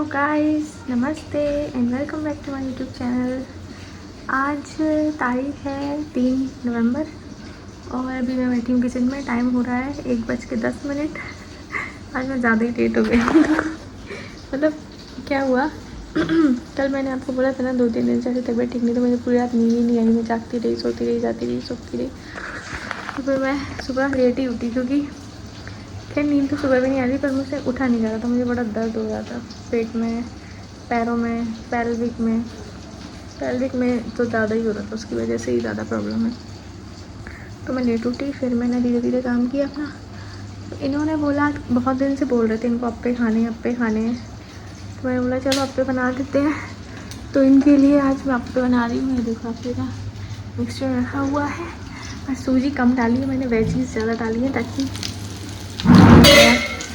Guys, नमस्ते and welcome back to my YouTube channel. आज तारीख है 3 नवंबर और अभी मैं बैठी हूँ किचन में। टाइम हो रहा है 1:10। आज मैं ज़्यादा ही लेट हो गई मतलब क्या हुआ कल मैंने आपको बोला था ना 2-3 दिन से ऐसी तबीयत ठीक नहीं, तो मुझे पूरी रात नींद ही नहीं आई। मैं जागती रही, सोती रही, जाती रही, सोती रही। तो फिर मैं सुबह लेट ही उठी, क्योंकि खैर नींद तो सुबह भी नहीं आ रही, पर मुझसे उठा नहीं जा रहा था। मुझे बड़ा दर्द हो रहा था पेट में, पैरों में, पेल्विक में तो ज़्यादा ही हो रहा था, उसकी वजह से ही ज़्यादा प्रॉब्लम है। तो मैं लेट उठी, फिर मैंने धीरे धीरे काम किया अपना। तो इन्होंने बोला, बहुत दिन से बोल रहे थे इनको अप्पे खाने हैं। तो मैंने बोला चलो अप्पे बना देते हैं। तो इनके लिए आज मैं अप्पे बना रही हूँ। ये देखो अप्पे का मिक्सचर रखा हुआ है। और सूजी कम डाली है मैंने, वेजीज ज़्यादा डाली है, ताकि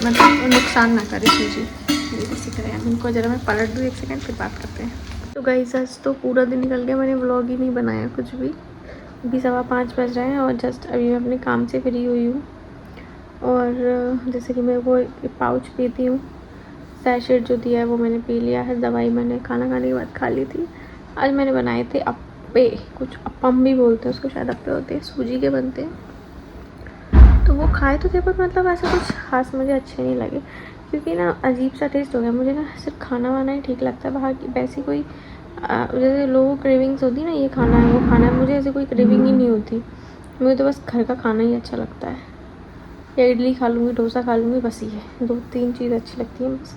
मतलब नुकसान ना करे सूजी। ये कैसे करें अब इनको, ज़रा मैं पलट दूँ 1 सेकंड, फिर बात करते हैं। तो गाइस आज तो पूरा दिन निकल गया, मैंने व्लॉग ही नहीं बनाया कुछ भी। अभी 5:15 बज रहे हैं और जस्ट अभी मैं अपने काम से फ्री हुई हूँ। और जैसे कि मैं वो एक पाउच पीती हूँ, सैशेट जो दिया है वो मैंने पी लिया है। दवाई मैंने खाना खाने के बाद खा ली थी। आज मैंने बनाए थे अप्पे, कुछ अप्पम भी बोलते हैं उसको, शायद अप्पे होते हैं, सूजी के बनते हैं। तो वो खाए तो थे, पर मतलब ऐसा कुछ खास मुझे अच्छे नहीं लगे, क्योंकि ना अजीब सा टेस्ट हो गया। मुझे ना सिर्फ खाना वाना ही ठीक लगता है, बाहर की वैसी कोई जैसे लोगों को क्रेविंग्स होती है ना, ये खाना है वो खाना है, मुझे ऐसी कोई क्रेविंग ही नहीं होती। मुझे तो बस घर का खाना ही अच्छा लगता है। या इडली खा लूँगी, डोसा खा लूँगी, बस ये 2-3 चीज़ अच्छी लगती हैं बस,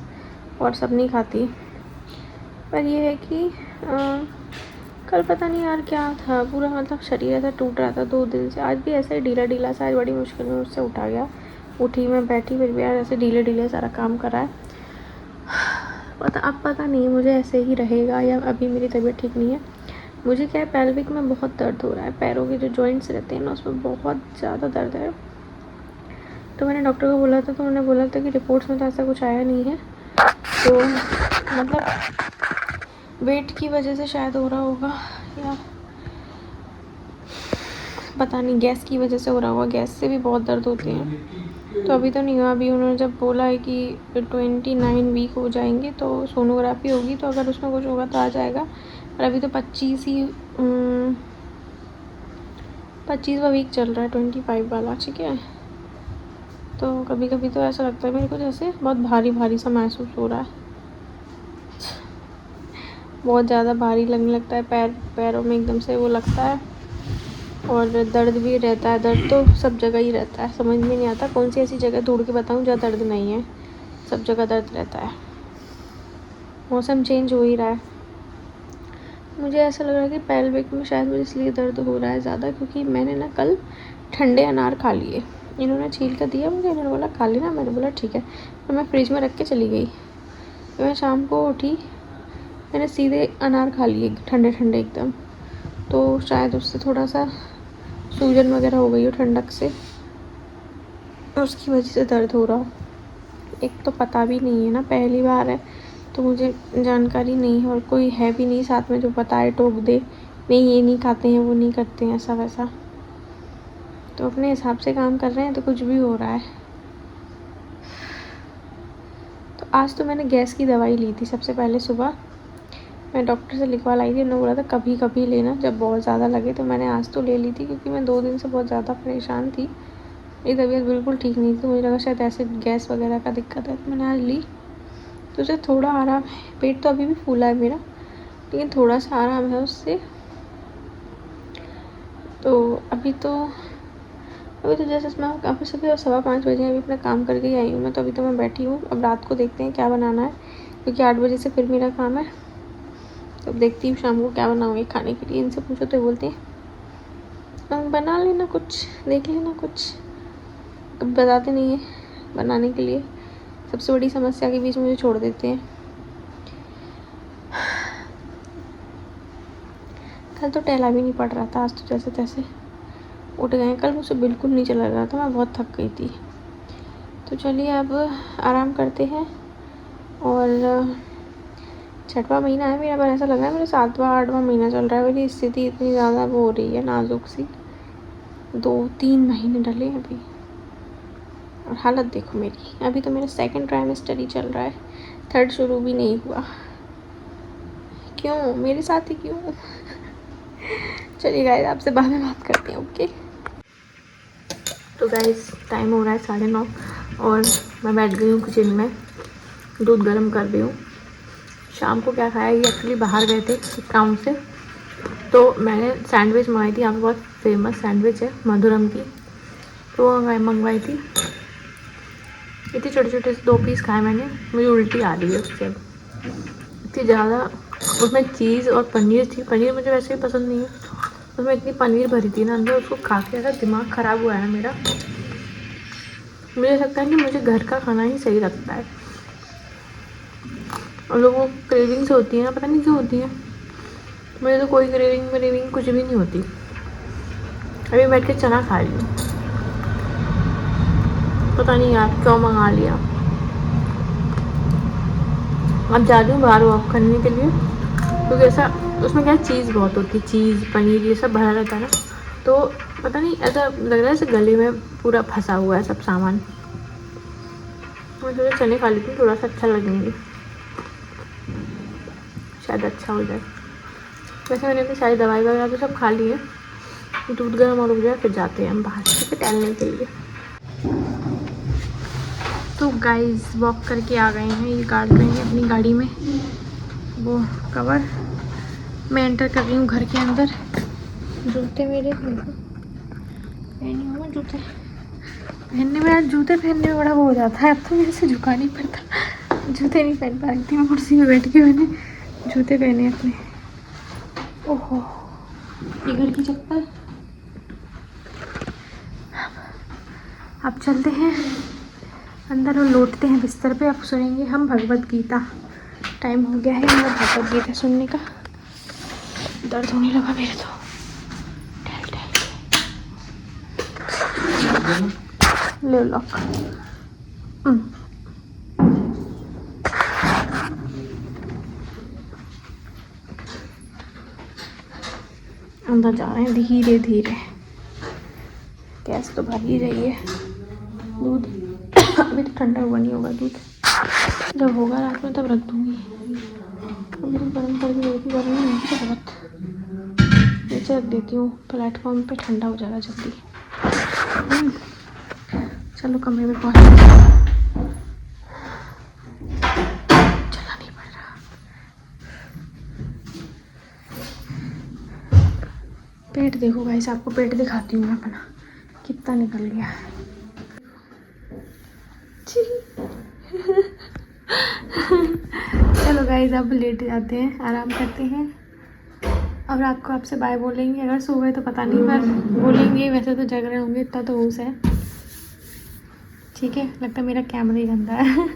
और सब नहीं खाती। पर ये है कि कल पता नहीं यार क्या था, पूरा मतलब शरीर ऐसा टूट रहा था 2 दिन से। आज भी ऐसा ही ढीला सा, आज बड़ी मुश्किल में मुझसे उठा गया। उठी मैं, बैठी, फिर भी यार ऐसे ढीले सारा काम कर रहा है। अब पता नहीं मुझे ऐसे ही रहेगा या अभी मेरी तबीयत ठीक नहीं है। मुझे क्या है, पेल्विक में बहुत दर्द हो रहा है, पैरों के जो जॉइंट्स रहते हैं ना उसमें बहुत ज़्यादा दर्द है। तो मैंने डॉक्टर को बोला था, तो उन्होंने बोला था कि रिपोर्ट्स में तो ऐसा कुछ आया नहीं है, तो मतलब वेट की वजह से शायद हो रहा होगा, या पता नहीं गैस की वजह से हो रहा होगा। गैस से भी बहुत दर्द होती है। तो अभी तो नहीं हुआ। अभी उन्होंने जब बोला है कि 29 वीक हो जाएंगे तो सोनोग्राफी होगी, तो अगर उसमें कुछ होगा तो आ जाएगा। और अभी तो 25वां वीक चल रहा है, 25 वाला, ठीक है। तो कभी कभी तो ऐसा लगता है मेरे को जैसे बहुत भारी सा महसूस हो रहा है, बहुत ज़्यादा भारी लगने लगता है। पैरों में एकदम से वो लगता है, और दर्द भी रहता है। दर्द तो सब जगह ही रहता है, समझ में नहीं आता कौन सी ऐसी जगह ढूंढ के बताऊं जहाँ दर्द नहीं है। सब जगह दर्द रहता है। मौसम चेंज हो ही रहा है। मुझे ऐसा लग रहा है कि पेल्विक में शायद मुझे इसलिए दर्द हो रहा है ज़्यादा, क्योंकि मैंने ना कल ठंडे अनार खा लिए। इन्होंने छील कर दिया मुझे, इन्होंने बोला खा लेना, मैंने बोला ठीक है। तो मैं फ्रिज में रख के चली गई। तो मैं शाम को उठी, मैंने सीधे अनार खा लिए ठंडे एकदम। तो शायद उससे थोड़ा सा सूजन वगैरह हो गई हो ठंडक से, उसकी वजह से दर्द हो रहा हो। एक तो पता भी नहीं है ना, पहली बार है, तो मुझे जानकारी नहीं है, और कोई है भी नहीं साथ में जो बताए, टोक दे नहीं ये नहीं खाते हैं, वो नहीं करते हैं, ऐसा वैसा। तो अपने हिसाब से काम कर रहे हैं, तो कुछ भी हो रहा है। तो आज तो मैंने गैस की दवाई ली थी सबसे पहले सुबह। मैं डॉक्टर से लिखवा लाई थी, उन्होंने बोला था कभी कभी लेना जब बहुत ज़्यादा लगे। तो मैंने आज तो ले ली थी, क्योंकि मैं 2 दिन से बहुत ज़्यादा परेशान थी। मेरी तबीयत बिल्कुल ठीक नहीं थी, मुझे लगा शायद ऐसे गैस वगैरह का दिक्कत है। तो मैंने आज ली, तो उसे थोड़ा आराम है। पेट तो अभी भी फूला है मेरा, लेकिन थोड़ा सा आराम है उससे। तो अभी तो जैसे मैं काफ़ी सुबह 5:15 बजे अभी अपना काम करके ही आई हूँ मैं। तो अभी तो मैं बैठी हूँ, अब रात को देखते हैं क्या बनाना है, क्योंकि 8 बजे से फिर मेरा काम है। तो अब देखती हूँ शाम को क्या बनाऊँगी खाने के लिए। इनसे पूछो तो बोलते हैं बना लेना कुछ, देख लेना कुछ, बताते नहीं है बनाने के लिए। सबसे बड़ी समस्या के बीच मुझे छोड़ देते हैं। कल तो टहला भी नहीं पड़ रहा था, आज तो जैसे तैसे उठ गए। कल मुझसे बिल्कुल नहीं चला रहा था, मैं बहुत थक गई थी। तो चलिए अब आराम करते हैं। और 6वां महीना है मेरा, पर ऐसा लग रहा है मेरा 7वां-8वां महीना चल रहा है। मेरी स्थिति इतनी ज़्यादा वो हो रही है, नाजुक सी। 2-3 महीने डले अभी, और हालत देखो मेरी। अभी तो मेरा 2nd ट्राइमेस्टर ही चल रहा है, थर्ड शुरू भी नहीं हुआ। क्यों मेरे साथ ही क्यों? चलिए गाइस आपसे बाद में बात करते हैं। ओके तो गाइस टाइम हो रहा है 9:30 और मैं बैठ गई हूँ किचन में, दूध गर्म कर रही हूँ। शाम को क्या खाया, ये एक्चुअली बाहर गए थे काम से, तो मैंने सैंडविच मंगाई थी। यहाँ पे बहुत फेमस सैंडविच है मधुरम की, तो वो मंगवाई थी। इतने छोटे छोटे 2 पीस खाए मैंने, मुझे उल्टी आ रही है उससे इतनी ज़्यादा। उसमें चीज़ और पनीर थी, पनीर मुझे वैसे ही पसंद नहीं है, उसमें इतनी पनीर भरी थी ना अंदर, उसको खा के ऐसा दिमाग ख़राब हुआ है मेरा। मुझे लगता है कि मुझे घर का खाना ही सही लगता है, और लोगों को क्रेविंग्स होती है ना, पता नहीं क्यों होती है। मुझे तो कोई क्रेविंग कुछ भी नहीं होती। अभी बैठ के चना खा रही हूँ, पता नहीं यार क्यों मंगा लिया। अब जा रही हूँ बाहर वॉक करने के लिए, क्योंकि ऐसा उसमें क्या चीज़ बहुत होती है, चीज़ पनीर ये सब भरा रहता है ना, तो पता नहीं ऐसा लग रहा है जैसे गले में पूरा फंसा हुआ है सब सामान। मैं थोड़े चने खा लेती हूँ, थोड़ा सा अच्छा लगेंगे, शायद अच्छा हो जाए। वैसे मैंने अपनी सारी दवाई वगैरह तो सब खा ली है, दूध गर्म और हो जाए फिर जाते हैं हम बाहर ठीक है टहलने के लिए। तो गाइस वॉक करके आ गए हैं, ये काट लेंगे अपनी गाड़ी में वो कवर। मैं एंटर कर रही हूँ घर के अंदर। जूते मेरे पहनी हूँ, जूते पहनने में, आज जूते पहनने में बड़ा वो हो जाता है, अब तो मेरे से झुका नहीं पड़ता। जूते नहीं पहन पा रही थी मैं, कुर्सी में बैठ के मैंने जूते पहने अपने। ओहो ये घर की चप्पल। अब चलते हैं अंदर और लौटते हैं बिस्तर पे। अब सुनेंगे हम भगवत गीता। टाइम हो गया है मेरा भगवत गीता सुनने का। दर्द होने लगा मेरे तो टहल टहल के। ले लॉक। अंदर जा रहे हैं धीरे धीरे, गैस तो भर ही रही है। दूध अभी तो ठंडा हुआ नहीं होगा दूध, जब होगा रात में तब रख दूँगी। अभी तो गर्म कर दी थी, गर्म नहीं होगी तो बहुत। नीचे रख देती हूँ प्लेटफॉर्म पे, ठंडा हो जाएगा जल्दी। चलो कमरे में पहुँच, चला नहीं पड़ रहा। पेट देखो गाइस, आपको पेट दिखाती हूँ मैं अपना कितना निकल गया है। चलो गाइस अब लेट जाते हैं, आराम करते हैं। अब रात को आपसे बाय बोलेंगे, अगर सो गए तो पता नहीं, पर बोलेंगे। वैसे तो जग रहे होंगे, इतना तो होश है। ठीक है, लगता है मेरा कैमरा ही गंदा है।